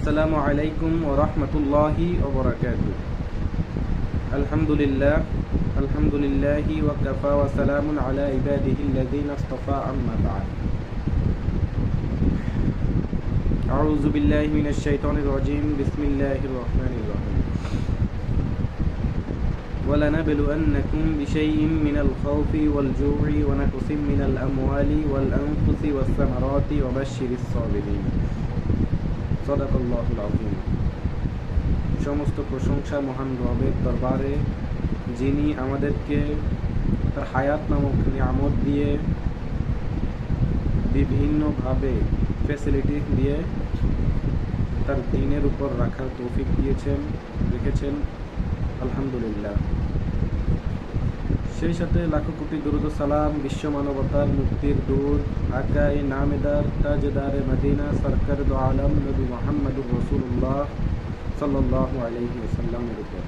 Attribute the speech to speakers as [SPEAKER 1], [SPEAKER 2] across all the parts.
[SPEAKER 1] আসসালামু আলাইকুম ওয়া রাহমাতুল্লাহি ওয়া বারাকাতুহু। আলহামদুলিল্লাহি ওয়া কাফা ওয়া সালামুন আলা ইবাদিহিল্লাযীনা ইসতাফা, আম্মা বা'দ। আউযু বিল্লাহি মিনাশ শাইতানির রাজীম। বিসমিল্লাহির রাহমানির রাহিম। وَلَنَبْلُوَنَّكُمْ بِشَيْءٍ مِّنَ الْخَوْفِ وَالْجُوعِ وَنَقْصٍ مِّنَ الْأَمْوَالِ وَالْأَنفُسِ وَالثَّمَرَاتِ وَبَشِّرِ الصَّابِرِينَ। সাদাকাল্লাহুল আযীম। সমস্ত প্রশংসা মহান রবের দরবারে, যিনি আমাদেরকে তার হায়াত নামক নিয়ামত দিয়ে বিভিন্নভাবে ফ্যাসিলিটি দিয়ে তার দ্বীনের উপর রাখার তৌফিক রেখেছেন। আলহামদুলিল্লাহ। সেই সাথে লাখো কোটি দুরূদ ও সালাম বিশ্ব মানবতার মুক্তির দূত আকায়ে নামেদার তাজদারে মদিনা সরকার দো আলম নবী মুহাম্মদুর রাসূলুল্লাহ সাল্লাল্লাহু আলাইহি ওয়াসাল্লামের উপর।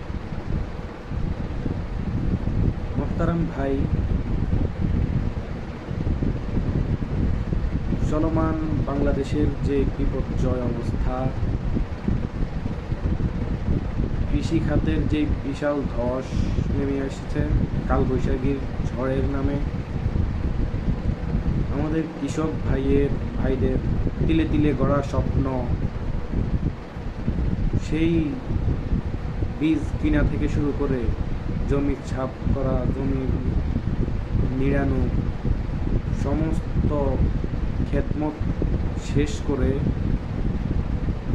[SPEAKER 1] মুহতারাম ভাই, চলমান বাংলাদেশের যে বিপর্যয় অবস্থা, কৃষি খাতের যে বিশাল ধস নেমে এসেছে কালবৈশাখীর ঝড়ের নামে, আমাদের কৃষক ভাইদের তিলে তিলে গড়া স্বপ্ন, সেই বীজ কিনা থেকে শুরু করে জমি ছাপ করা, জমি নিড়ানো, সমস্ত খেদমত শেষ করে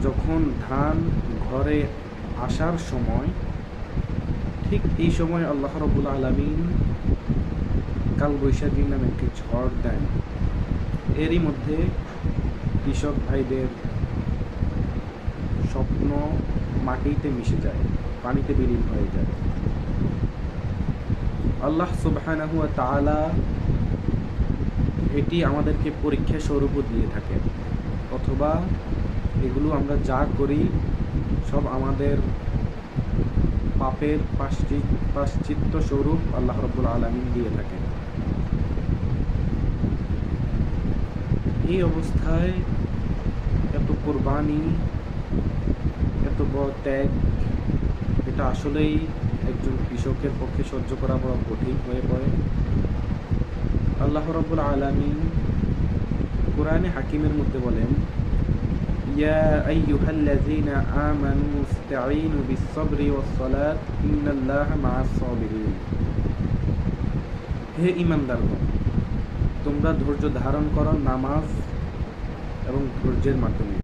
[SPEAKER 1] যখন ধান ঘরে আসার সময়, ঠিক এই সময় আল্লাহ রাব্বুল আলামিন কালবৈশাখী নামে একটি ঝড় দেন। এরই মধ্যে কৃষক ভাইদের স্বপ্ন মাটিতে মিশে যায়, পানিতে বিলীন হয়ে যায়। আল্লাহ সুবহানাহু ওয়া তাআলা এটি আমাদেরকে পরীক্ষা স্বরূপ দিয়ে থাকেন, অথবা এগুলো আমরা যা করি সব আমাদের পাপের প্রায়শ্চিত্ত স্বরূপ আল্লাহ রাব্বুল আলামিন দিয়ে থাকেন। এই অবস্থায় এত কোরবানি, এত বড় ত্যাগ, এটা আসলেই একজন কৃষকের পক্ষে সহ্য করা বড় কঠিন হয়ে পড়ে। আল্লাহ রাব্বুল আলামিন কোরআনে হাকিমের মধ্যে বলেন, ইয়া আইয়ুহাল্লাযীনা আমানু ইসতাঈনু বিস-সাবরি ওয়াস-সালাত ইন্নাল্লাহা মা'আস সাবিরিন। হে ঈমানদারগণ, তোমরা ধৈর্য ধারণ করো নামাজ এবং ধৈর্যের মাধ্যমে।